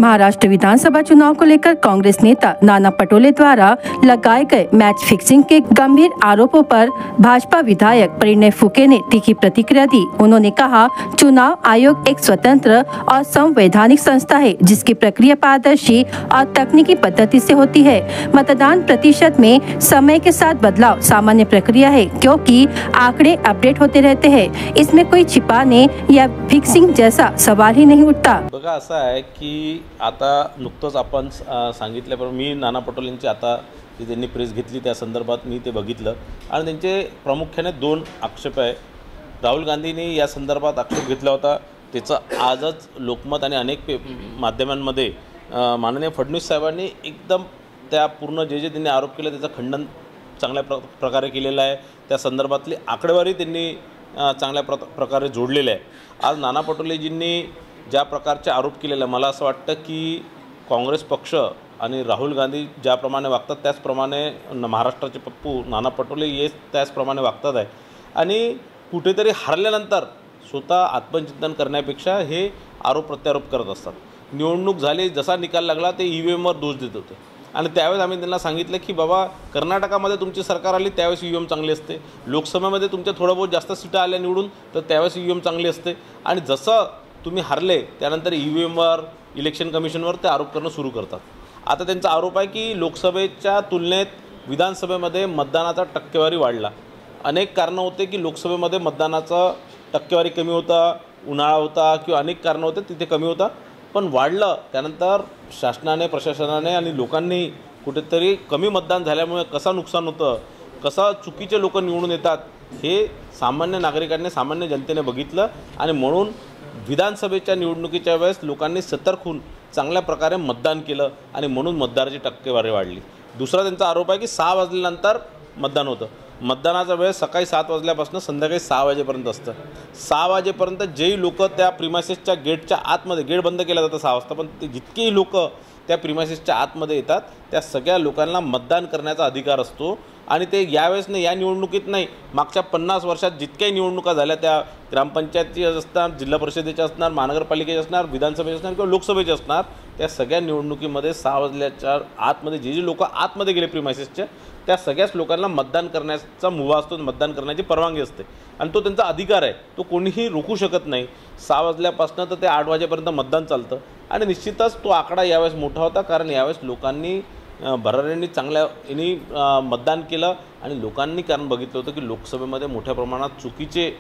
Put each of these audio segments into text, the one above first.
महाराष्ट्र विधानसभा चुनाव को लेकर कांग्रेस नेता नाना पटोले द्वारा लगाए गए मैच फिक्सिंग के गंभीर आरोपों पर भाजपा विधायक परिणय फुके ने तीखी प्रतिक्रिया दी। उन्होंने कहा, चुनाव आयोग एक स्वतंत्र और संवैधानिक संस्था है जिसकी प्रक्रिया पारदर्शी और तकनीकी पद्धति से होती है। मतदान प्रतिशत में समय के साथ बदलाव सामान्य प्रक्रिया है क्योंकि आंकड़े अपडेट होते रहते हैं। इसमें कोई छिपाने या फिक्सिंग जैसा सवाल ही नहीं उठता। बघा असं आहे की आता नुकतंच आपण सांगितल्याप्रमाणे मी नाना पटोलेंची आता जी त्यांनी प्रेस घेतली त्या संदर्भात मी ते बघितलं आणि त्यांचे प्रामुख्याने दोन आक्षेप आहे। राहुल गांधींनी या संदर्भात आक्षेप घेतला होता, त्याचं आजच लोकमत आणि अनेक माध्यमांमध्ये माननीय फडणवीस साहेबांनी एकदम त्या पूर्ण जे त्यांनी आरोप केले त्याचं खंडन चांगल्या प्रकारे केलेलं आहे। त्या संदर्भातली आकडेवारी त्यांनी चांगल्या प्रकारे जोडलेली आहे। आज नाना पटोलेजींनी ज्या प्रकारचे आरोप केलेले मला असं वाटतं की काँग्रेस पक्ष आणि राहुल गांधी ज्याप्रमाणे वागतात त्याचप्रमाणे महाराष्ट्राचे पप्पू नाना पटोले हे त्याचप्रमाणे वागतात आहे आणि कुठेतरी हरल्यानंतर स्वतः आत्मचिंतन करण्यापेक्षा हे आरोप प्रत्यारोप करत असतात। निवडणूक झाली, जसा निकाल लागला ते ईव्हीएमवर दोष देत होते आणि त्यावेळेस आम्ही त्यांना सांगितलं की बाबा कर्नाटकामध्ये तुमची सरकार आली त्यावेळेस ईव्हीएम चांगली असते, लोकसभेमध्ये तुमच्या थोडं बहुत जास्त सीटा आल्या निवडून तर त्यावेळेस ईव्हीएम चांगली असते आणि जसं तुम्ही हरले त्यानंतर ईव्हीएमवर इलेक्शन कमिशनवर ते आरोप करणं सुरू करतात। आता त्यांचा आरोप आहे की लोकसभेच्या तुलनेत विधानसभेमध्ये मतदानाचा टक्केवारी वाढला। अनेक कारणं होते की लोकसभेमध्ये मतदानाचा टक्केवारी कमी होता, उन्हाळा होता किंवा अनेक कारणं होते तिथे कमी होता, पण वाढलं त्यानंतर शासनाने प्रशासनाने आणि लोकांनी कुठेतरी कमी मतदान झाल्यामुळे कसं नुकसान होतं, कसं चुकीचे लोक निवडून येतात हे सामान्य नागरिकांनी सामान्य जनतेने बघितलं आणि म्हणून विधानसभेच्या निवडणुकीच्या वेळेस लोकांनी सतर्क होऊन चांगल्या प्रकारे मतदान केलं आणि म्हणून मतदाराची टक्केवारी वाढली। दुसरा त्यांचा आरोप आहे की 6 वाजल्यानंतर मतदान होतं। मतदानाचा वेळ सकाळी 7 वाजल्यापासून संध्याकाळी 6 वाजेपर्यंत असतं। 6 वाजेपर्यंत जेही लोक त्या प्रिमायसेसच्या गेटच्या आतमध्ये, गेट बंद केला जातं 6 वाजता, पण ते जितकेही लोक त्या प्रिमायसेसच्या आतमध्ये येतात त्या सगळ्या लोकांना मतदान करण्याचा अधिकार असतो आणि ते यावेळेस नाही, या निवडणुकीत नाही, मागच्या 50 वर्षात जितक्याही निवडणुका झाल्या त्या ग्रामपंचायतीच्या असणार, जिल्हा परिषदेच्या असणार, महानगरपालिकेच्या असणार, विधानसभेच्या असणार किंवा लोकसभेच्या असणार, त्या सगळ्या निवडणुकीमध्ये 6 वाजल्याच्या आतमध्ये जे लोक आतमध्ये गेले प्रिमायसेसच्या त्या सगळ्याच लोकांना मतदान करण्याचा मुभा असतो, मतदान करण्याची परवानगी असते आणि तो त्यांचा अधिकार आहे, तो कोणीही रोखू शकत नाही। 6 वाजल्यापासून तर ते 8 वाजेपर्यंत मतदान चालतं आणि निश्चितच तो आकडा यावेळेस मोठा होता कारण यावेळेस लोकांनी भराऱ्यांनी चांगल्या मतदान केलं आणि लोकांनी कारण बघितलं होतं की लोकसभेमध्ये मोठ्या प्रमाणात चुकीचे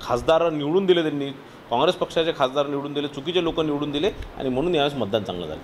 खासदार निवडून दिले, त्यांनी काँग्रेस पक्षाचे खासदार निवडून दिले, चुकीचे लोक निवडून दिले आणि म्हणून यावेळेस मतदान चांगलं झालं।